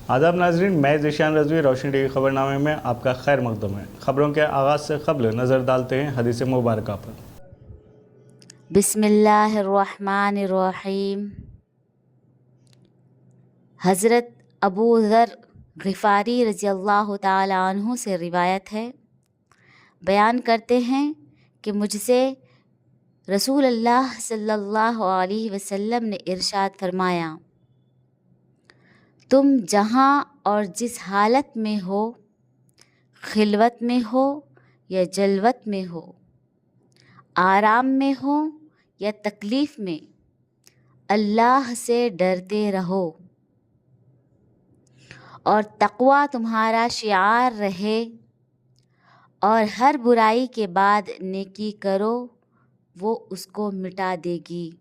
आदाब नाजरीन, मैं ज़ीशान रज़वी रोशनी टीवी खबरनामे में आपका खैर मकदम है। खबरों के आगाज़ से क़ब्ल नज़र डालते हैं हदीस मुबारक पर। बिस्मिल्लाहिर्रहमानिर्रहीम। हज़रत अबू ज़र ग़िफ़ारी रज़ियल्लाहु ताला अन्हु से रिवायत है, बयान करते हैं कि मुझसे रसूल अल्लाह सल्लल्लाहु अलैहि वसल्लम ने इरशाद फरमाया, तुम जहाँ और जिस हालत में हो, खिलवत में हो या जलवत में हो, आराम में हो या तकलीफ़ में, अल्लाह से डरते रहो और तक़वा तुम्हारा शिआर रहे और हर बुराई के बाद नेकी करो, वो उसको मिटा देगी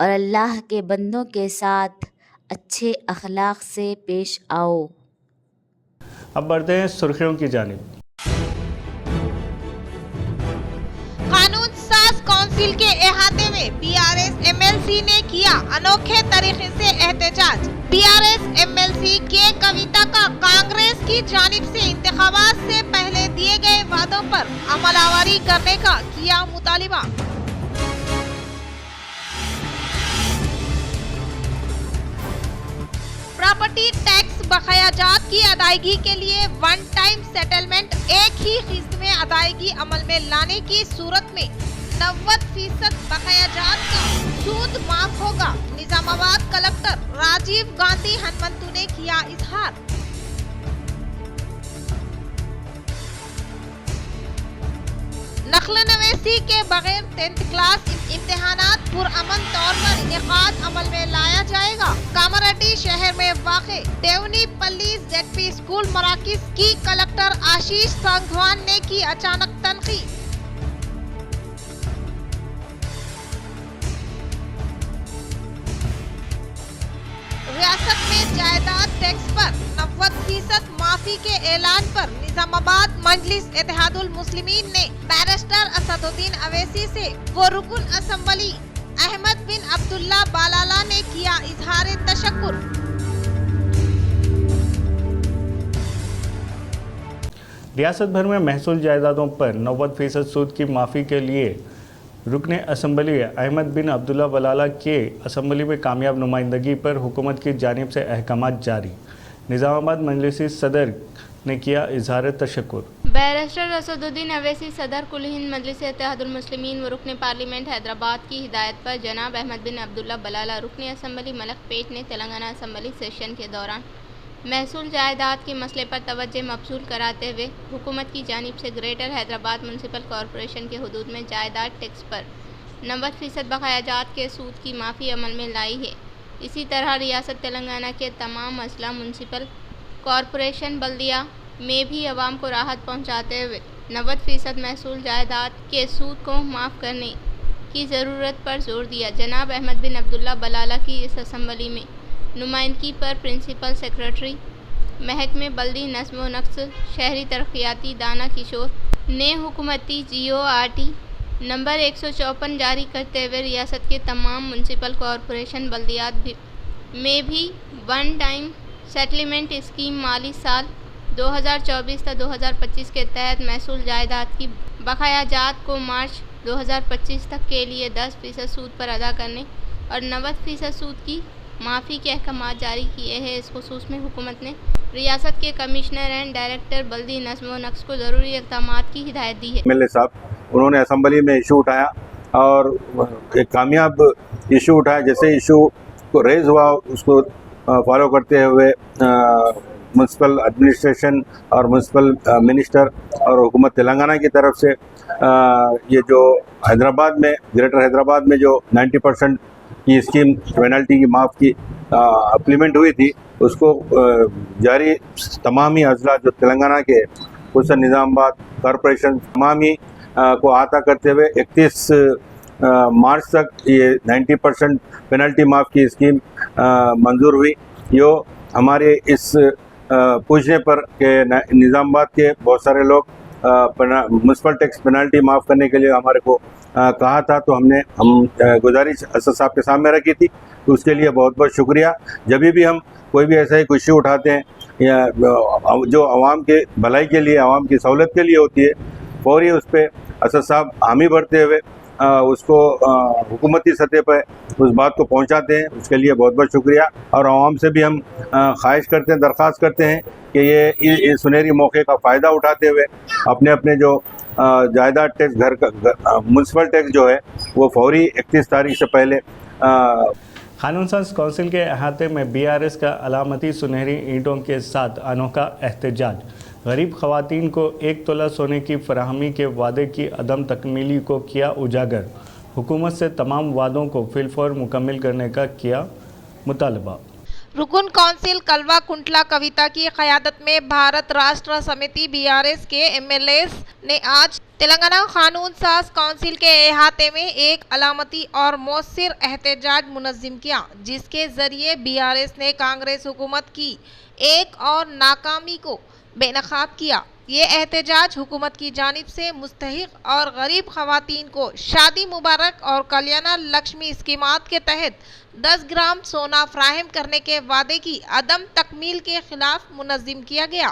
और अल्लाह के बंदों के साथ अच्छे अखलाक से पेश आओ। अब बढ़ते हैं सुर्खियों की जानिब। कानून साज काउंसिल के अहाते में बीआरएस एमएलसी ने किया अनोखे तरीके से एहतजाज। बीआरएस एमएलसी के कविता का कांग्रेस की जानिब से इंतखाबात से पहले दिए गए वादों पर अमलावरी करने का किया मुतालिबा। प्रॉपर्टी टैक्स बकायाजात की अदायगी के लिए वन टाइम सेटलमेंट एक ही किस्त में अदायगी अमल में लाने की सूरत में 90% बकायाजात का सूद माफ होगा। निजामाबाद कलेक्टर राजीव गांधी हनुमंतु ने किया इजहार। नक्ल नवेसी के बगैर 10th क्लास इम्तिहानात पुरअमन तौर पर इनेकाद अमल में लाया जाएगा। कामारेड्डी शहर में वाक़े देवनी पल्ली ZP स्कूल मराकिज की कलेक्टर आशीष सांगवान ने की अचानक तनकीद। रियासत में जायदाद टैक्स पर 90% माफी के ऐलान पर निजामाबाद मजलिस इत्तेहादुल मुस्लिमीन ने बैरिस्टर असदुद्दीन अवैसी से वो रुकन असम्बली अहमद बिन अब्दुल्ला बालाला ने किया इजहार तशक्कुर। रियासत भर में महसूल जायदादों पर 90% सूद की माफ़ी के लिए रुकने असम्बली अहमद बिन अब्दुल्ला बलाला के असम्बली में कामयाब नुमाइंदगी पर हुकूमत की जानिब से अहकामात जारी। निज़ामाबाद मजलिसी सदर ने किया इजहार तशक्कुर। बैरिस्टर असदुद्दीन अवैसी सदर कुल हिंद मजलिस इत्तेहादुल मुस्लिमीन व रुकन पार्लियामेंट हैदराबाद की हिदायत पर जनाब अहमद बिन अब्दुल्ला बलाला रुकन असम्बली मलकपेट ने तेलंगाना असम्बली सेशन के दौरान महसूल जायदाद के मसले पर तवज्जो मबसूल कराते हुए हुकूमत की जानिब से ग्रेटर हैदराबाद म्यूनसिपल कॉरपोरेशन के हदूद में जायदाद टैक्स पर 90% बकायाजात के सूद की माफ़ी अमल में लाई है। इसी तरह रियासत तेलंगाना के तमाम अजला म्यूनसिपल कॉरपोरेशन बल्दिया में भी अवाम को राहत पहुँचाते हुए 90% महसूल जायदाद के सूद को माफ़ करने की ज़रूरत पर जोर दिया। जनाब अहमद बिन अब्दुल्ला बलाला की इस असम्बली में नुमाइंदगी पर प्रिंसिपल सेक्रेटरी महकमे बल्दी नज़्म व नक्श शहरी तरक्याती दाना किशोर ने हुकूमती GORT नंबर 154 जारी करते हुए रियासत के तमाम म्यूनसिपल कॉरपोरेशन बल्दियात में भी वन टाइम सेटलमेंट स्कीम माली साल 2024-2025 के तहत महसूल जायदाद की बकायाजात को मार्च 2025 तक के लिए 10% सूद पर अदा करने और 90% सूद की माफ़ी के अहकामात जारी किए हैं। इस खुसूस में हुकूमत ने रियासत के कमिश्नर एंड डायरेक्टर बल्दी नज़्म व नक्श को ज़रूरी इक़दामात की हिदायत दी है। MLA साहब उन्होंने असम्बली में इशू उठाया और एक कामयाब इशू उठाया। जैसे इशू को रेज़ हुआ उसको फॉलो करते हुए म्यूनसिपल एडमिनिस्ट्रेशन और म्यूनसिपल मिनिस्टर और हुकूमत तेलंगाना की तरफ से ये जो हैदराबाद में ग्रेटर हैदराबाद में जो 90% की स्कीम पेनल्टी की माफ़ की इम्प्लीमेंट हुई थी उसको जारी तमामी अजला जो तेलंगाना के खुसूसन निज़ामाबाद कॉरपोरेशन तमामी को आता करते हुए 31 मार्च तक ये 90% पेनल्टी माफ़ की स्कीम मंजूर हुई। यो हमारे इस पूछने पर कि निज़ामाबाद के बहुत सारे लोग म्यूनसिपल टैक्स पेनल्टी माफ़ करने के लिए हमारे को कहा था, तो हम गुजारिश असद साहब के सामने रखी थी, तो उसके लिए बहुत बहुत शुक्रिया। जब भी हम कोई भी ऐसा ही इश्यू उठाते हैं या जो आवाम के भलाई के लिए, आवाम की सहूलत के लिए होती है, फौरी उस पर असद साहब हामी भरते हुए उसको हुकूमती सतह पर उस बात को पहुंचाते हैं। उसके लिए बहुत बहुत शुक्रिया। और आवाम से भी हम ख्वाहिश करते हैं, दरख्वास्त करते हैं कि ये इस सुनहरी मौके का फ़ायदा उठाते हुए अपने अपने जो जायदाद टैक्स, घर का म्यूनसिपल टैक्स जो है वो फौरी 31 तारीख से पहले कानून साज कौंसिल के अहाते में बीआरएस का अलामती सुनहरी ईंटों के साथ अनोखा एहतजाज। गरीब खवातीन को 1 तोला सोने की फराहमी के वादे की अदम तकमीली को किया उजागर। हुकूमत से तमाम वादों को फिलफौर मुकम्मल करने का किया मुतालबा। रुकन कौंसिल कलवा कुंटला कविता की क़यादत में भारत राष्ट्र समिति बीआरएस के एमएलएस ने आज तेलंगाना कानून साज कौंसिल के अहाते में एक अलामती और मौसर एहतजाज मुनज़्ज़म किया, जिसके ज़रिए बीआरएस ने कांग्रेस हुकूमत की एक और नाकामी को बेनकाब किया। ये एहतजाज हुकूमत की जानिब से मुस्तहिक और गरीब खवातीन को शादी मुबारक और कल्याण लक्ष्मी स्कीमात के तहत 10 ग्राम सोना फ्राहम करने के वादे की अदम तकमील के खिलाफ मुनज़्ज़म किया गया।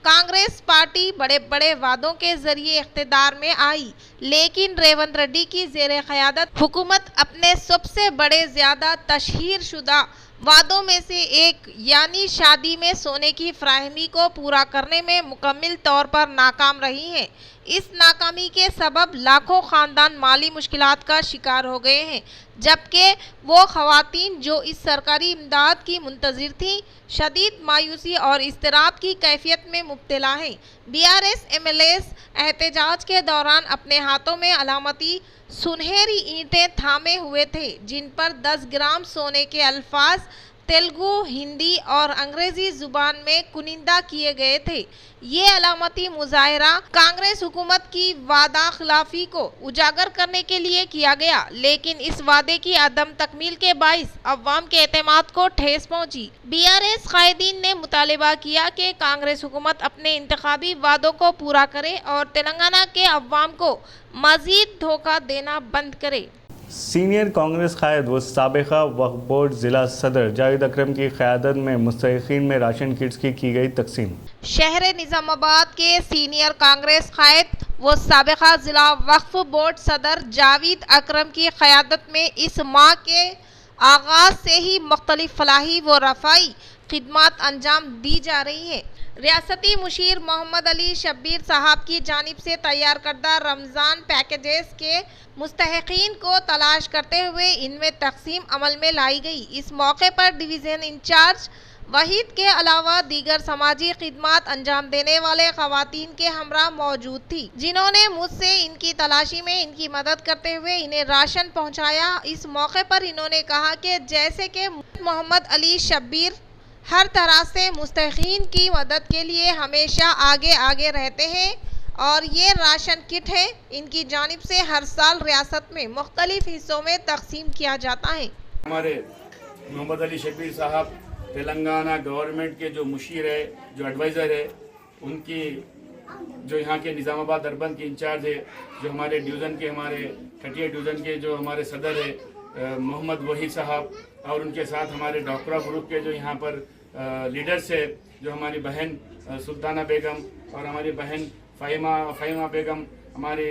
कांग्रेस पार्टी बड़े बड़े वादों के जरिए इख्तिदार में आई, लेकिन रेवंत रेड्डी की ज़ेरे क़यादत हुकूमत अपने सबसे बड़े ज़्यादा तशहीर शुदा वादों में से एक यानी शादी में सोने की फ्राहमी को पूरा करने में मुकम्मल तौर पर नाकाम रही हैं। इस नाकामी के सबब लाखों ख़ानदान माली मुश्किलात का शिकार हो गए हैं, जबकि वो ख़वातीन जो इस सरकारी इमदाद की मुंतज़िर थीं शदीद मायूसी और इज़्तिराब की कैफियत में मुब्तला हैं। बीआरएस एमएलएस एहतजाज के दौरान अपने हाथों में अलामती सुनहरी ईंटें थामे हुए थे, जिन पर 10 ग्राम सोने के अल्फाज तेलुगु, हिंदी और अंग्रेजी जुबान में कुनिंदा किए गए थे। ये अलामती मुजाहरा कांग्रेस हुकूमत की वादा खिलाफी को उजागर करने के लिए किया गया, लेकिन इस वादे की अदम तकमील के बाइस अवाम के एतमाद को ठेस पहुंची। बीआरएस कायदीन ने मुतालिबा किया कि कांग्रेस हुकूमत अपने इंतखाबी वादों को पूरा करे और तेलंगाना के अवाम को मजीद धोखा देना बंद करे। सीनियर कांग्रेस कायद व साबिका वक्फ बोर्ड ज़िला सदर जावेद अकरम की क़यादत में मुस्तहिक़ीन में राशन किट्स की गई तकसीम। शहर निज़ामाबाद के सीनियर कांग्रेस कायद व साबिका ज़िला वक्फ बोर्ड सदर जावेद अकरम की क़यादत में इस माह के आगाज़ से ही मुख्तलिफ फलाही व रफ़ाई खिदमात अंजाम दी जा रही है। रियासती मुशीर मोहम्मद अली शब्बीर साहब की जानिब से तैयार करदा रमज़ान पैकेजेस के मुस्तहिक़ीन को तलाश करते हुए इनमें तकसीम अमल में लाई गई। इस मौके पर डिवीज़न इंचार्ज वहीद के अलावा दीगर समाजी खिदमात अंजाम देने वाले ख़वातीन के हमरा मौजूद थी, जिन्होंने मुझसे इनकी तलाशी में इनकी मदद करते हुए इन्हें राशन पहुँचाया। इस मौके पर इन्होंने कहा कि जैसे कि मोहम्मद अली शब्बीर हर तरह से मुस्तहिक़ीन की मदद के लिए हमेशा आगे आगे रहते हैं और ये राशन किट है, इनकी जानिब से हर साल रियासत में मुख्तलिफ हिस्सों में तकसीम किया जाता है। हमारे मोहम्मद अली शब्बीर साहब तेलंगाना गवर्नमेंट के जो मुशीर है, जो एडवाइज़र है, उनकी जो यहाँ के निज़ामाबाद अर्बन के इंचार्ज है, जो हमारे डिवीज़न के, हमारे 38 डिवीज़न के जो हमारे सदर है मोहम्मद वहीद साहब, और उनके साथ हमारे डॉक्टरा ग्रुप के जो यहाँ पर लीडर्स है, जो हमारी बहन सुल्ताना बेगम और हमारी बहन फ़हीमा बेगम, हमारी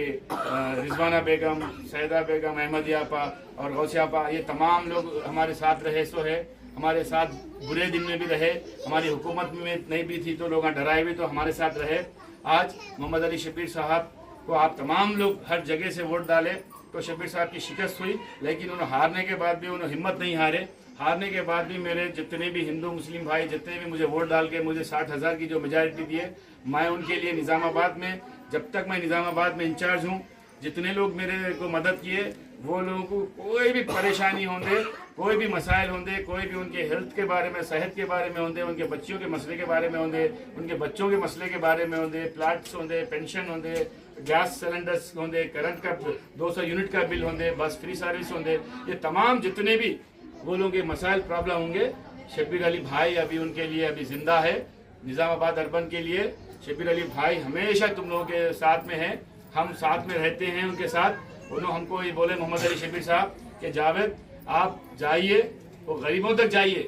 रिजवाना बेगम, सैदा बेगम, अहमदिया आपा और गौसिया आपा, ये तमाम लोग हमारे साथ रहे। सो है हमारे साथ बुरे दिन में भी रहे, हमारी हुकूमत में नहीं भी थी तो लोग डराए भी तो हमारे साथ रहे। आज मोहम्मद अली शब्बीर साहब को आप तमाम लोग हर जगह से वोट डाले तो शब्बीर साहब की शिकस्त हुई, लेकिन उन्होंने हारने के बाद भी उन्होंने हिम्मत नहीं हारे। हारने के बाद भी मेरे जितने भी हिंदू मुस्लिम भाई जितने भी मुझे वोट डाल के मुझे 60,000 की जो मेजॉरिटी दी है, मैं उनके लिए निज़ामाबाद में, जब तक मैं निज़ामाबाद में इंचार्ज हूँ, जितने लोग मेरे को मदद किए वो लोगों को कोई भी परेशानी होंगे, कोई भी मसाइल होंगे, कोई भी उनके हेल्थ के बारे में, सेहत के बारे में होंगे, उनके बच्चियों के मसले के बारे में होंगे, उनके बच्चों के मसले के बारे में होंगे, प्लाट्स होंगे, पेंशन होंगे, गैस सिलेंडर्स होंगे, करंट का 200 यूनिट का बिल होंगे, बस फ्री सर्विस होंगे, ये तमाम जितने भी वो लोगों के मसाइल प्रॉब्लम होंगे, शब्बीर अली भाई अभी उनके लिए अभी जिंदा है। निज़ामाबाद अर्बन के लिए शब्बीर अली भाई हमेशा तुम लोगों के साथ में हैं, हम साथ में रहते हैं उनके साथ। उन्होंने हमको ये बोले मोहम्मद अली शबीर साहब कि जावेद आप जाइए वो गरीबों तक जाइए,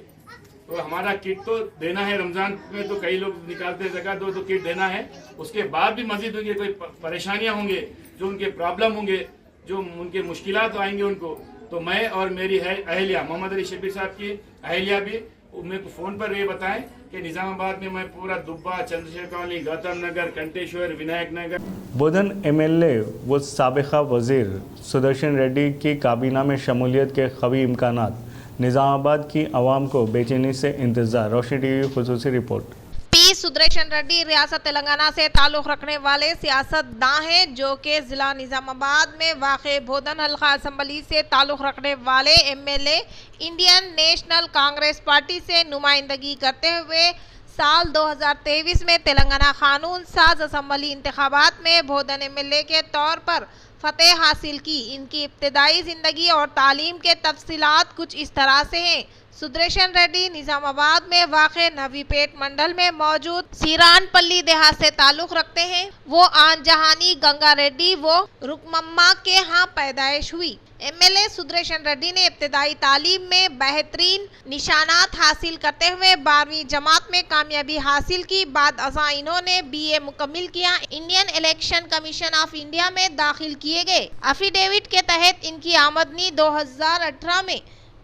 तो हमारा किट तो देना है, रमज़ान में तो कई लोग निकालते हैं ज़कात, तो किट देना है। उसके बाद भी मज़ीद उनके कोई परेशानियां होंगे, जो उनके प्रॉब्लम होंगे, जो उनके मुश्किलात आएंगे उनको, तो मैं और मेरी अहलिया मोहम्मद अली शबीर साहब की अहलिया भी मेरे को फ़ोन पर ये बताएं कि निज़ामाबाद में मैं पूरा दुब्बा, चंद्रशेखर कॉलोनी, गौतम नगर, कंटेश्वर, विनायक नगर। बोधन एमएलए व साबिका वज़ीर सुदर्शन रेड्डी की काबीना में शमूलियत के कवी इम्कानात, निज़ामाबाद की आवाम को बेचैनी से इंतज़ार। रोशनी टीवी खुसूसी रिपोर्ट। पी सुदर्शन रेड्डी रियासत तेलंगाना से ताल्लुक़ रखने वाले सियासतदान हैं, जो कि ज़िला निज़ामाबाद में वाक़े बोधन हल्का असम्बली से ताल्लुक़ रखने वाले MLA Indian national Congress party से नुमाइंदगी करते हुए साल 2023 में तेलंगाना कानून साज असम्बली इंतखाबात में बोधन एमएलए के तौर पर फतेह हासिल की। इनकी इब्तदाई ज़िंदगी और तालीम के तफसीलात कुछ इस तरह से हैं। सुदर्शन रेड्डी निज़ामाबाद में वाक़े नवीपेट मंडल में मौजूद सीरानपल्ली देहात से ताल्लुक़ रखते हैं। वो आन जहानी गंगा रेड्डी वो रुकमम्मा के यहाँ पैदाइश हुई। एमएलए सुदर्शन रेड्डी ने इब्तदाई तालीम में बेहतरीन निशानात हासिल करते हुए 12वीं जमात में कामयाबी हासिल की। बाद अज़ा इन्होंने BA मुकम्मिल किया। Indian election commission of India में दाखिल किए गए। एफिडेविट के तहत इनकी आमदनी 2018 में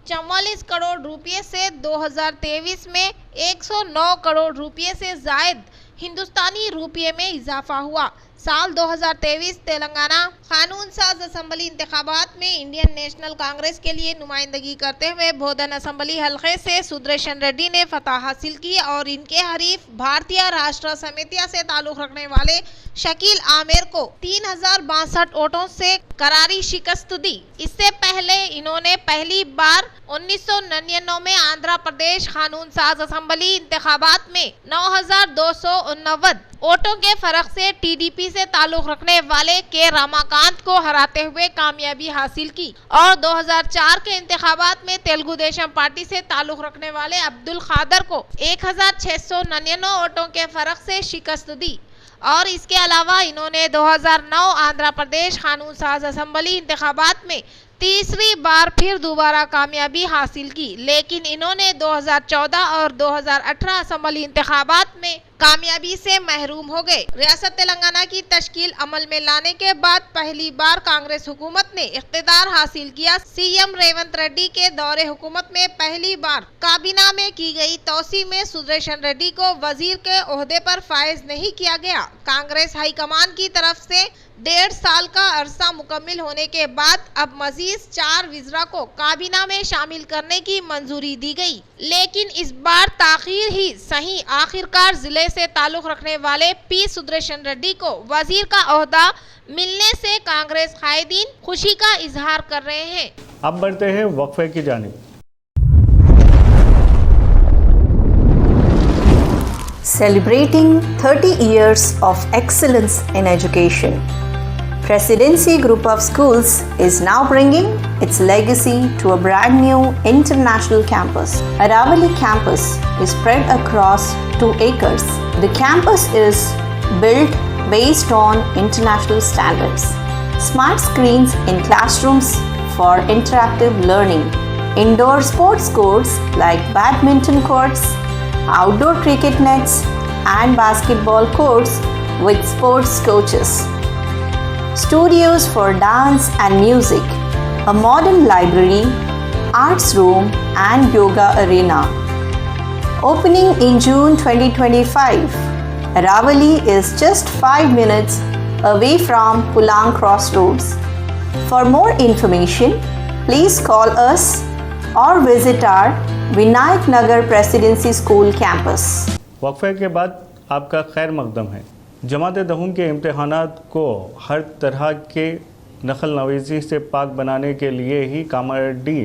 44 करोड़ रुपये से 2023 में 109 करोड़ रुपये से जायद हिंदुस्तानी रुपये में इजाफा हुआ। साल 2023 तेलंगाना कानून साज असम्बली इंतखाबात में इंडियन नेशनल कांग्रेस के लिए नुमाइंदगी करते हुए बोधन असम्बली हल्के से सुदर्शन रेड्डी ने फतह हासिल की और इनके हरीफ भारतीय राष्ट्र समितिया से ताल्लुक़ रखने वाले शकील आमिर को 3062 वोटों से करारी शिकस्त दी। इससे पहले इन्होंने पहली बार 1999 में आंध्र प्रदेश कानून साज असम्बली इंतखाबात में 9289 वोटों के फर्क से TDP से ताल्लुक़ रखने वाले के रामाकांत को हराते हुए कामयाबी हासिल की और 2004 के इंतखाबात में तेलुगु देशम पार्टी से ताल्लुक़ रखने वाले अब्दुल खादर को 1699 वोटों के फर्क से शिकस्त दी। और इसके अलावा इन्होंने 2009 आंध्र प्रदेश कानून साज असम्बली इंतखाबात में तीसरी बार फिर दोबारा कामयाबी हासिल की, लेकिन इन्होंने 2014 और 2018 असम्बली इंतखाबात में कामयाबी से महरूम हो गए। रियासत तेलंगाना की तश्कील अमल में लाने के बाद पहली बार कांग्रेस हुकूमत ने इख्तिदार हासिल किया। CM रेवंत रेड्डी के दौरे हुकूमत में पहली बार काबीना में की गई तोसी में सुदर्शन रेड्डी को वजीर के ओहदे पर फायज नहीं किया गया। कांग्रेस हाईकमान की तरफ से 1.5 साल का अरसा मुकम्मिल होने के बाद अब मजीद 4 वज़रा को काबीना में शामिल करने की मंजूरी दी गई, लेकिन इस बार ताखीर ही सही। आखिरकार जिले से ताल्लुक़ रखने वाले पी सुदर्शन रेड्डी को वजीर का ओहदा मिलने से कांग्रेस कायदीन खुशी का इजहार कर रहे हैं। अब बढ़ते हैं वक्फे की जानिब। Celebrating 30 years of excellence in education, Presidency Group of Schools is now bringing its legacy to a brand new international campus. Aravali campus is spread across 2 acres. The campus is built based on international standards. Smart screens in classrooms for interactive learning. Indoor sports courts like badminton courts, outdoor cricket nets and basketball courts with sports coaches. Studios for dance and music, a modern library, arts room and yoga arena. Opening in June 2025, Aravali is just 5 minutes away from Pulang Crossroads. For more information, please call us or visit our Vinayak Nagar presidency school campus. वक्फे के बाद आपका खैर मकदम है। जमात दहम के इम्तहानात को हर तरह के नकल नवीज़ी से पाक बनाने के लिए ही कामारेड्डी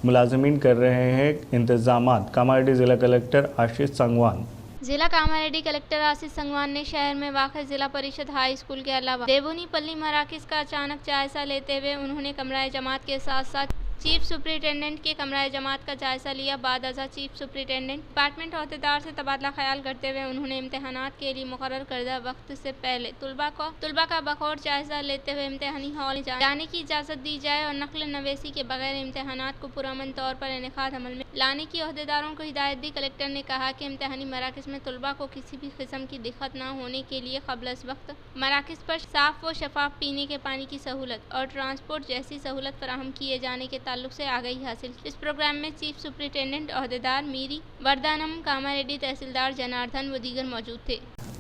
मुलाजमीन कर रहे हैं इंतजामात। कामारेड्डी ज़िला कलेक्टर आशीष संगवान। जिला कामारेड्डी कलेक्टर आशीष संगवान ने शहर में वाक़ जिला परिषद हाई स्कूल के अलावा देवोनी पल्ली मराकज़ का अचानक जायज़ा लेते हुए उन्होंने कमरा जमात के साथ साथ चीफ सुपरिटेंडेंट के कमरा जमात का जायजा लिया। बाद अज़ा चीफ सुपरिटेंडेंट डिपार्टमेंट अहदेदार से तबादला ख्याल करते हुए उन्होंने इम्तहानात के लिए मुकर्रर करदा वक्त से पहले तुलबा का बखौर जायजा लेते हुए इम्तहानी हॉल जाने की इजाज़त दी जाए और नकल नवेसी के बगैर इम्तहानात को पुरअमन तौर पर इनेकाद अमल में लाने की अहदेदारों को हिदायत दी। कलेक्टर ने कहा कि इम्तहानी मराकज़ में तुलबा को किसी भी किस्म की दिक्कत न होने के लिए क़ब्ल अज़ वक्त मराकज़ पर साफ़ व शफाफ पीने के पानी की सहूलत और ट्रांसपोर्ट जैसी सहूलत फराहम किए जाने के ताल्लुक से आगाही हासिल की। इस प्रोग्राम में चीफ सुपरिटेंडेंट अहदेदार मीरी वर्दानम, कामारेड्डी तहसीलदार जनार्दन व दीगर मौजूद थे।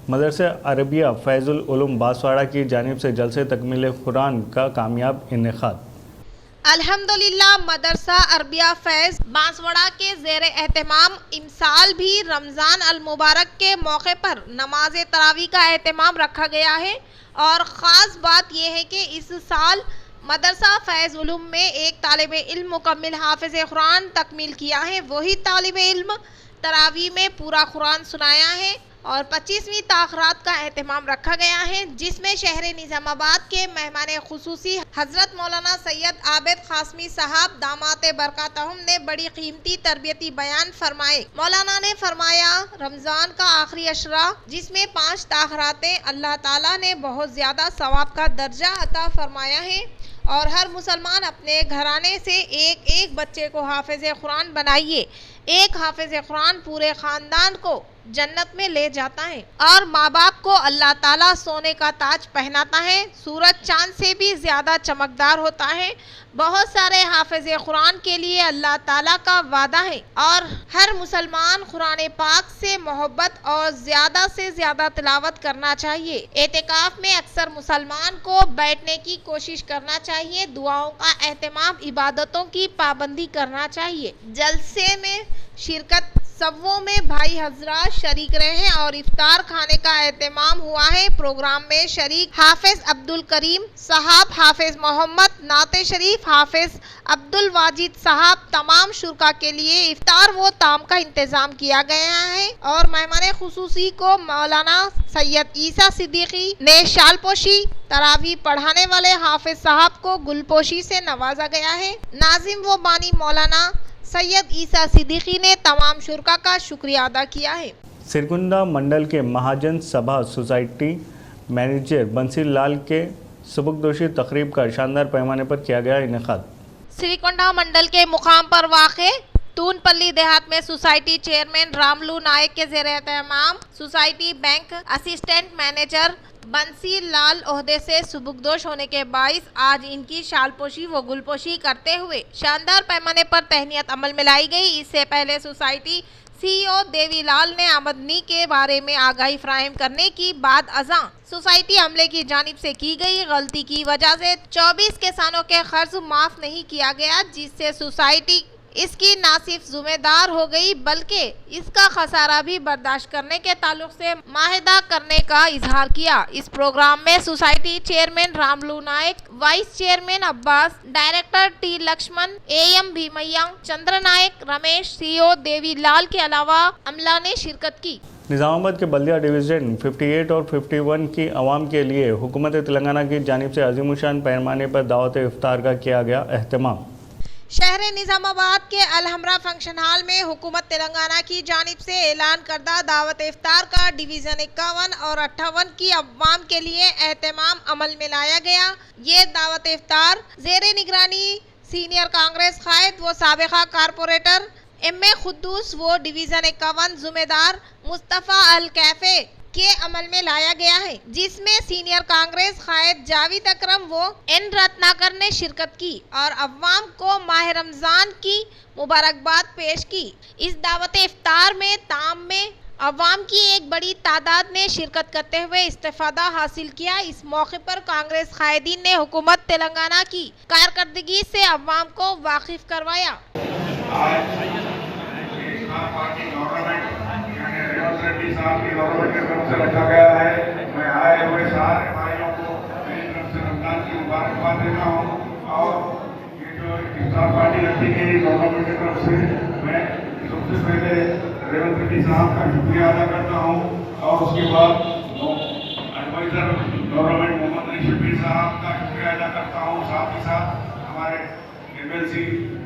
मदरसा अरबिया फैज़ुल उलूम बांसवाड़ा की जानिब से जलसे तकमील कुरान का कामयाब इनेकाद। अल्हम्दुलिल्लाह मदरसा अरबिया फैज़ बांसवाड़ा के ज़ेर एहतमाम इमसाल भी रमज़ान अल मुबारक के मौके पर नमाज तरावी का एहतमाम रखा गया है और ख़ास बात यह है कि इस साल मदरसा फैज़ उलूम में एक तालिब इल्म मुकम्मिल हाफिज़ कुरान तकमील किया है। वही तालिब इल्म तरावी में पूरा कुरान सुनाया है और 25वीं ताख़रात का एहतमाम रखा गया है, जिसमें शहर निज़ामाबाद के मेहमान खुसूसी हज़रत मौलाना सैयद आबिद क़ासमी साहब दामात बरकातहुम ने बड़ी कीमती तरबियती बयान फरमाए। मौलाना ने फरमाया, रमज़ान का आखिरी अशरा जिसमें 5 ताख़रातें अल्लाह ताला ने बहुत ज़्यादा सवाब का दर्जा अता फरमाया है और हर मुसलमान अपने घराने से एक एक बच्चे को हाफिज़ कुरान बनाइए। एक हाफिज़ कुरान पूरे ख़ानदान को जन्नत में ले जाता है और माँ बाप को अल्लाह ताला सोने का ताज पहनाता है। सूरज चांद से भी ज़्यादा चमकदार होता है। बहुत सारे हाफिज़ कुरान के लिए अल्लाह ताला का वादा है और हर मुसलमान कुरान पाक से मोहब्बत और ज़्यादा से ज़्यादा तिलावत करना चाहिए। एतिकाफ में अक्सर मुसलमान को बैठने की कोशिश करना चाहिए। दुआओं का एहतमाम, इबादतों की पाबंदी करना चाहिए। जलसे में शिरकत सबों में भाई हजरात शरीक रहे और इफ्तार खाने का एहतमाम हुआ है। प्रोग्राम में शरीक हाफिज अब्दुल करीम साहब, हाफिज मोहम्मद नाते शरीफ, हाफिज अब्दुल वाजिद साहब, तमाम शुरका के लिए इफ्तार व ताम का इंतजाम किया गया है और मेहमान खुसूसी को मौलाना सैयद ईसा सिद्दीकी ने शालपोशी, तरावी पढ़ाने वाले हाफिज साहब को गुलपोशी से नवाजा गया है। नाजिम व बानी मौलाना सैयद ईसा सिद्दीकी ने तमाम शुरका का शुक्रिया अदा किया है। सिरकुंडा मंडल के महाजन सभा सोसाइटी मैनेजर बंसी लाल के सबकदोशी तकरीब का शानदार पैमाने पर किया गया इनेकाद। सिरकुंडा मंडल के मुकाम पर वाक़े तूनपल्ली देहात में सोसाइटी चेयरमैन रामलू नायक के ज़ेर एहतमाम society bank assistant manager Bansi Lal ओहदे से सुबुकदोश होने के बाइस आज इनकी शालपोशी व गुलपोशी करते हुए शानदार पैमाने पर तहनीत अमल में लाई गई। इससे पहले सोसाइटी CEO देवीलाल ने आमदनी के बारे में आगाही फराहम करने की बाद अज़ां सोसाइटी अमले की जानिब से की गई गलती की वजह से 24 किसानों के कर्ज माफ़ नहीं किया गया, जिससे सोसाइटी इसकी ना सिर्फ जिम्मेदार हो गई बल्कि इसका खसारा भी बर्दाश्त करने के ताल्लुक से माहिदा करने का इजहार किया। इस प्रोग्राम में society chairman Ramlu Naik, vice chairman Abbas, director T Laxman, AM Bheemaiah, Chandra Naik, Ramesh, CEO Devilal के अलावा अमला ने शिरकत की। निज़ामाबाद के बल्दिया डिवीज़न 58 और 51 की आवाम के लिए हुकूमत तेलंगाना की जानिब से अज़ीमुशान पैमाने पर दावत इफ्तार का किया गया अहतमाम। शहर निज़ामाबाद के अलहमरा फंक्शन हॉल में हुकूमत तेलंगाना की जानिब से ऐलान करदा दावत इफ्तार का डिवीज़न 51 और 58 की अवाम के लिए एहतमाम अमल में लाया गया। ये दावत इफ्तार ज़ेरे निगरानी सीनियर कांग्रेस कायद व साबिका कारपोरेटर MA खुद्दूस वो डिवीज़न 51 जुम्मेदार मुस्तफ़ा अल कैफे के अमल में लाया गया है, जिसमें सीनियर कांग्रेस कायद जावेद अकरम वो N रत्नाकर ने शिरकत की और अवाम को माह रमज़ान की मुबारकबाद पेश की। इस दावत इफ्तार में ताम में अवाम की एक बड़ी तादाद ने शिरकत करते हुए इस्तेफादा हासिल किया। इस मौके पर कांग्रेस कायदीन ने हुकूमत तेलंगाना की कारकर्दगी से अवाम को वाकिफ करवाया। रेड्डी साहब की गवर्नमेंट की तरफ से रखा गया है। मैं आए हुए सारे भाइयों को मेरी तरफ से रमजान की मुबारकबाद देता हूँ और ये जो इफ्तार पार्टी रखी गई गवर्नमेंट की तरफ से मैं सबसे पहले रेवंत रेड्डी साहब का शुक्रिया अदा करता हूँ और उसके बाद एडवाइजर गवर्नमेंट मोहम्मद अली शबीर साहब का शुक्रिया अदा करता हूँ। साथ ही साथ हमारे MLC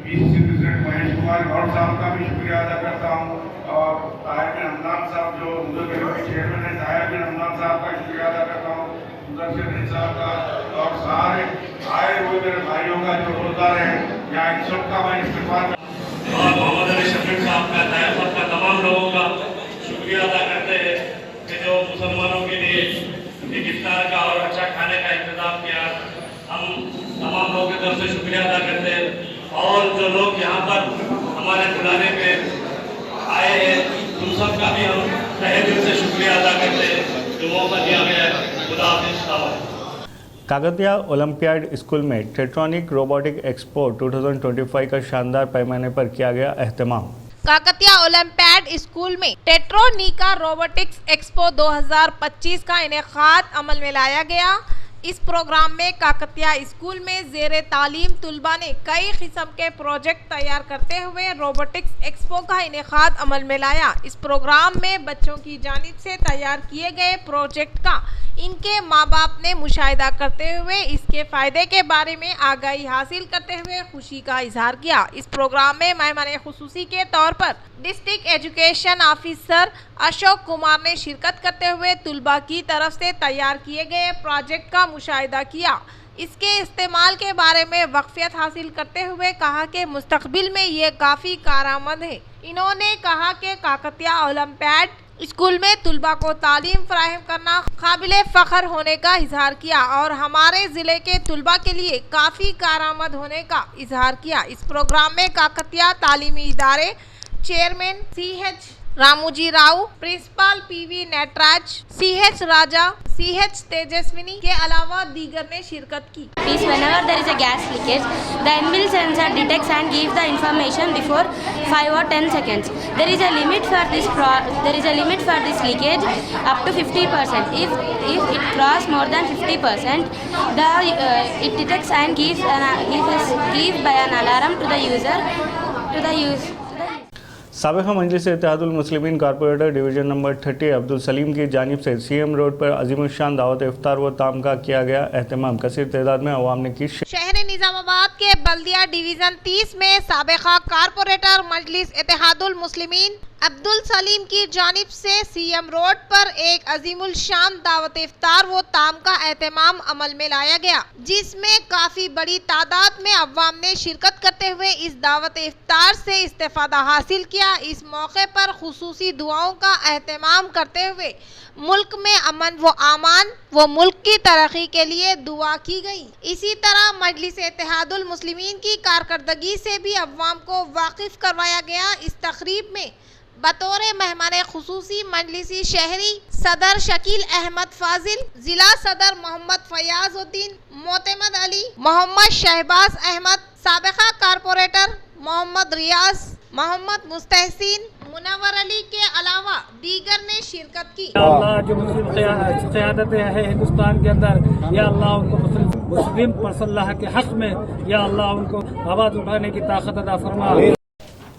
PCC president Mahesh Kumar Goud साहब का भी शुक्रिया अदा करता हूँ और ताहिर बिन हमदान साहब जो मुद्दे के चेयरमैन है ताहिर बिन हमदान साहब का शुक्रिया अदा करता हूँ, मुदस्सिर साहब का और सारे आए हुए मेरे भाइयों का जो रोजगार है यहाँ इन सबका मैं इस्तेमाल और मोहम्मद अली शफीक साहब का तायफत का तमाम लोगों का शुक्रिया अदा करते हैं कि जो मुसलमानों के लिए एक इफ्तार का और अच्छा खाने का इंतजाम किया। हम तमाम लोगों की तरफ से शुक्रिया अदा करते हैं और जो लोग यहाँ पर हमारे बुलाने पे आए हैं उन सब का भी हम तहे दिल से शुक्रिया अदा करते हैं जो मौका दिया गया है। खुदा हाफिज़। काकतिया ओलंपियाड स्कूल में टेट्रॉनिक रोबोटिक एक्सपो 2025 का शानदार पैमाने पर किया गया एहतमाम। काकतिया ओलंपियाड स्कूल में टेट्रोनिका रोबोटिक्स एक्सपो 2025 का इनेकाद अमल में लाया गया। इस प्रोग्राम में काकतिया स्कूल में ज़ेरे तालीम तुलबा ने कई किस्म के प्रोजेक्ट तैयार करते हुए रोबोटिक्स एक्सपो का इनेकाद अमल में लाया। इस प्रोग्राम में बच्चों की जानिब से तैयार किए गए प्रोजेक्ट का इनके माँ बाप ने मुशाहिदा करते हुए इसके फ़ायदे के बारे में आगाही हासिल करते हुए खुशी का इजहार किया। इस प्रोग्राम में मेहमान खुसूसी के तौर पर district education officer Ashok Kumar ने शिरकत करते हुए तुलबा की तरफ से तैयार किए गए प्रोजेक्ट का मुशाहिदा किया। इसके इस्तेमाल के बारे में वाक़फ़ियत हासिल करते हुए कहा कि मुस्तक़बिल में ये काफ़ी कारआमद है। इन्होंने कहा कि काकतिया ओलंपियाड स्कूल में तुलबा को तालीम फराहम करना काबिले फ़ख्र होने का इजहार किया और हमारे ज़िले के तुलबा के लिए काफ़ी कारआमद होने का इजहार किया। इस प्रोग्राम में काकतिया तालीमी इदारे chairman CH Ramoji Rao, principal PV Nataraj, CH Raja, CH Tejaswini के अलावा दीगर ने शिरकत की। Whenever there is a gas leakage, the ML sensor detects and gives the information before 5 or 10 seconds. There is a limit for this leakage up to 50%. If it crosses more than 50%, it detects and gives by an alarm to the user. साबिक़ा Majlis Ittehadul Muslimeen corporator division number 30 Abdul Salim की जानिब से CM road पर अज़ीमुश्शान दावत इफ्तार व ताम का किया गया एहतमाम। कसीर तादाद में अवाम ने की। शहर निज़ामाबाद के बल्दिया डिवीज़न 30 में साबिक़ा कॉरपोरेटर मजलिस इत्तेहादुल मुस्लिमीन अब्दुल सलीम की जानिब से CM रोड पर एक अजीमुल शान दावत इफ्तार व ताम का एहतमाम अमल में लाया गया, जिसमें काफ़ी बड़ी तादाद में अवाम ने शिरकत करते हुए इस दावत इफ्तार से इस्तेफादा हासिल किया। इस मौके पर खुसूसी दुआओं का एहतमाम करते हुए मुल्क में अमन व आमान व मुल्क की तरक्की के लिए दुआ की गई। इसी तरह मजलिस इत्तेहादुल मुस्लिमीन की कारकर्दगी से भी अवाम को वाकिफ करवाया गया। इस तकरीब में बतौर मेहमान खुसूसी मजलिसी शहरी सदर शकील अहमद फाजिल, जिला सदर मोहम्मद फयाजुद्दीन, मोतमद अली, मोहम्मद शहबाज अहमद, साबिक़ा कारपोरेटर मोहम्मद रियाज, मोहम्मद मुस्तहसीन, मुनव्वर अली के अलावा दीगर ने शिरकत की। या अल्लाह जो मुस्लिम क़यादत है हिंदुस्तान के अंदर, या अल्लाह उनको मुस्लिम परसल्लाह के हक़ में या अल्लाह उनको आवाज़ उठाने की ताकत अता फरमा।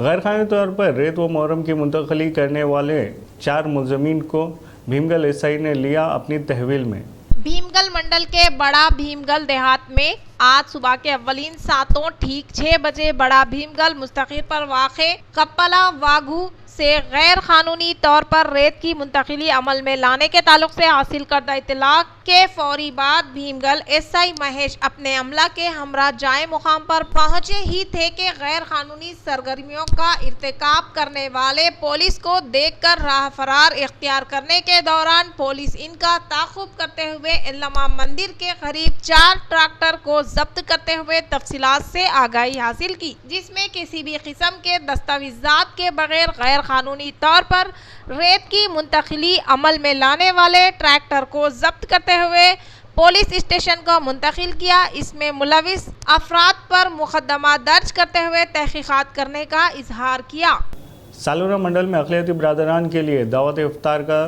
गैरकानूनी तौर पर रेत व मोहर्रम की मुंतकली करने वाले 4 मुलज़मीन को भीमगल SI ने लिया अपनी तहवील में। भीमगल मंडल के बड़ा भीमगल देहात में आज सुबह के अव्वलीन सातों ठीक 6 बजे बड़ा भीमगल मुस्तक़िल पर वाक़े कप्पला वाघू से गैर कानूनी तौर पर रेत की मुंतकिली अमल में लाने के ताल्लुक से हासिल करदा इत्तला के फौरी बाद भीमगल SI महेश अपने अमला के हमरा जाए मुकाम पर पहुंचे ही थे कि गैर कानूनी सरगर्मियों का इर्तिकाब करने वाले पुलिस को देखकर राह फरार इख्तियार करने के दौरान पुलिस इनका ताक़ुब करते हुए इल्लमा मंदिर के करीब 4 ट्रैक्टर को जब्त करते हुए तफसीलात से आगाही हासिल की, जिसमें किसी भी किस्म के दस्तावेजात के बगैर गैर कानूनी तौर पर रेत की मुंतकिली अमल में लाने वाले ट्रैक्टर को जब्त करते हुए पुलिस स्टेशन को मुंतकिल किया। इसमें मुलविस अफराद पर मुकदमा दर्ज करते हुए तहकीकात करने का इजहार किया। सालूरा मंडल में अक़लियती बिरादरान के लिए दावत इफ्तार का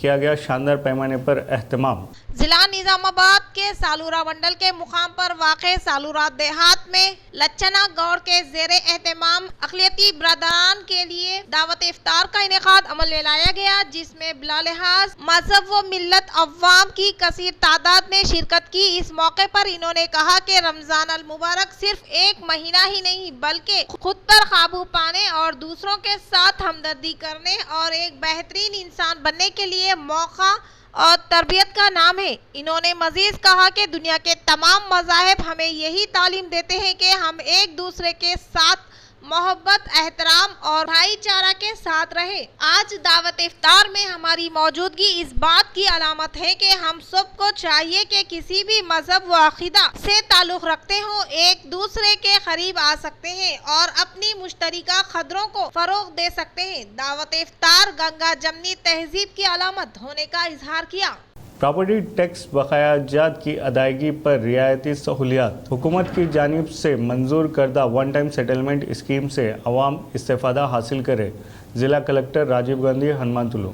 किया गया शानदार पैमाने पर एहतमाम। जिला निजामाबाद के सालूरा मंडल के मुकाम पर वाक़े सालूरा देहात में लच्छना गौड़ के ज़ेरे एहतमाम अक़लियती बरदरान के लिए दावत इफ्तार का इनेकाद अमल में लाया गया, जिसमें बिलालिहाज मजहब व मिल्लत अव्वाम की कसीर तादाद ने शिरकत की। इस मौके पर इन्होंने कहा कि रमजान अल मुबारक सिर्फ एक महीना ही नहीं बल्कि खुद पर काबू पाने और दूसरों के साथ हमदर्दी करने और एक बेहतरीन इंसान बनने के लिए मौका और तरबियत का नाम है। इन्होंने मजीद कहा कि दुनिया के तमाम मज़ाहिब हमें यही तालीम देते हैं कि हम एक दूसरे के साथ मोहब्बत, एहतराम और भाईचारा के साथ रहे। आज दावत इफ्तार में हमारी मौजूदगी इस बात की अलामत है कि हम सबको चाहिए कि किसी भी मजहब व अकीदा से ताल्लुक़ रखते हो एक दूसरे के करीब आ सकते हैं और अपनी मुश्तरका खदरों को फरोग दे सकते हैं। दावत इफ्तार गंगा जमनी तहजीब की अलामत होने का इजहार किया। प्रॉपर्टी टैक्स बकायाजात की अदायगी पर रियायती सहूलियात। हुकूमत की जानिब से मंजूर करदा वन टाइम सेटलमेंट स्कीम से अवाम इस्तेफादा हासिल करे। ज़िला कलेक्टर राजीव गांधी हनुमंतुलू।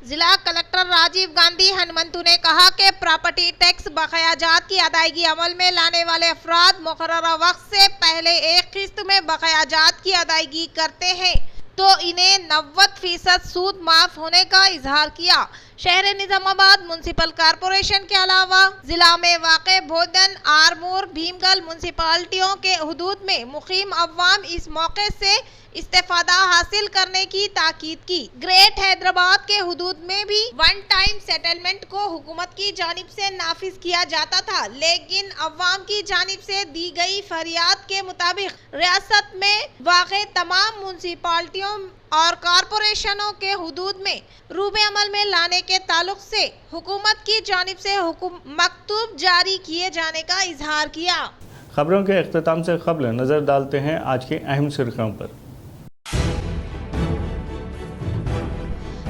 जिला कलेक्टर राजीव गांधी हनुमंतु ने कहा कि प्रॉपर्टी टैक्स बकायाजात की अदायगी अमल में लाने वाले अफराद मुकर्ररा वक्त से पहले एक किस्त में बकायाजात की अदायगी करते हैं तो इन्हें 90% सूद माफ होने का इजहार किया। शहर निजामाबाद म्युनिसिपल कॉरपोरेशन के अलावा जिला में वाक़े भोदन, आरमूर, भीमगल म्युनिसिपालिटियों के हुदूद में मुकीम अव्वाम इस मौके से इस्तेफादा हासिल करने की ताकीद की। ग्रेट हैदराबाद के हुदूद में भी वन टाइम सेटलमेंट को हुकूमत की जानिब से नाफिज किया जाता था, लेकिन अव्वाम की जानिब से दी गई फरियाद के मुताबिक रियासत में वाक़े तमाम म्युनिसिपालिटियों और कॉरपोरेशनों के हुदूद में रूबे अमल में लाने के ताल्लुक से हुकूमत की जानिब से मकतूब जारी किए जाने का इजहार किया। खबरों के अख्ताम से कबल नज़र डालते हैं आज की अहम सुर्खियों पर।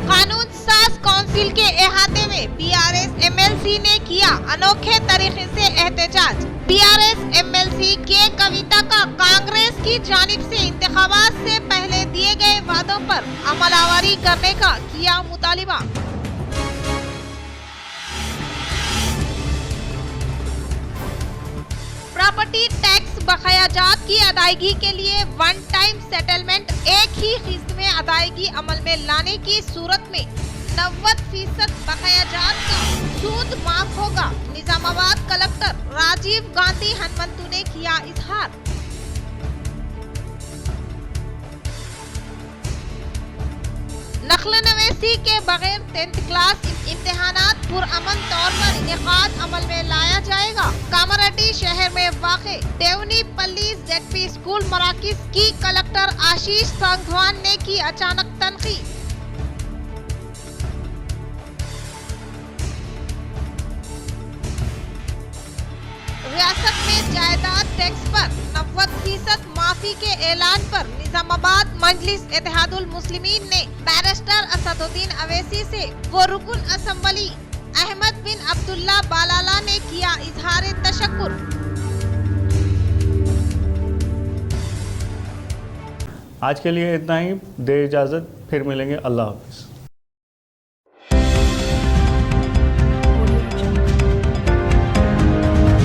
कानून साज काउंसिल के अहाते में बीआरएस एमएलसी ने किया अनोखे तरीके से एहतजाज। बीआरएस एमएलसी के कविता का कांग्रेस की जानिब से इंतखाबात से पहले दिए गए वादों पर अमलावरी करने का किया मुतालिबा। प्रॉपर्टी टैक्स बकायाजात की अदायगी के लिए वन टाइम सेटलमेंट एक ही किस्त में अदायगी अमल में लाने की सूरत में 90% बकायाजात का सूद माफ होगा। निजामाबाद कलेक्टर राजीव गांधी हनुमंतु ने किया इजहार। नक्ल-ए-नवीसी के बगैर 10th क्लास इम्तिहानात पुरअमन तौर पर इनेकाद अमल में लाया जाएगा। कामारेड्डी शहर में वाक़े देवनी पल्ली ZP स्कूल मराकिज की कलेक्टर आशीष सांगवान ने की अचानक तनकीद। रियासत में जायदाद टैक्स पर 90% माफी के ऐलान पर निजामाबाद मजलिस इत्तेहादुल मुस्लिमीन ने बैरिस्टर असदुद्दीन अवैसी से वो रुकन असम्बली अहमद बिन अब्दुल्ला बालाला ने किया इजहार तशक्कुर। आज के लिए इतना ही, दे इजाज़त, फिर मिलेंगे। अल्लाह हाफ़िज़।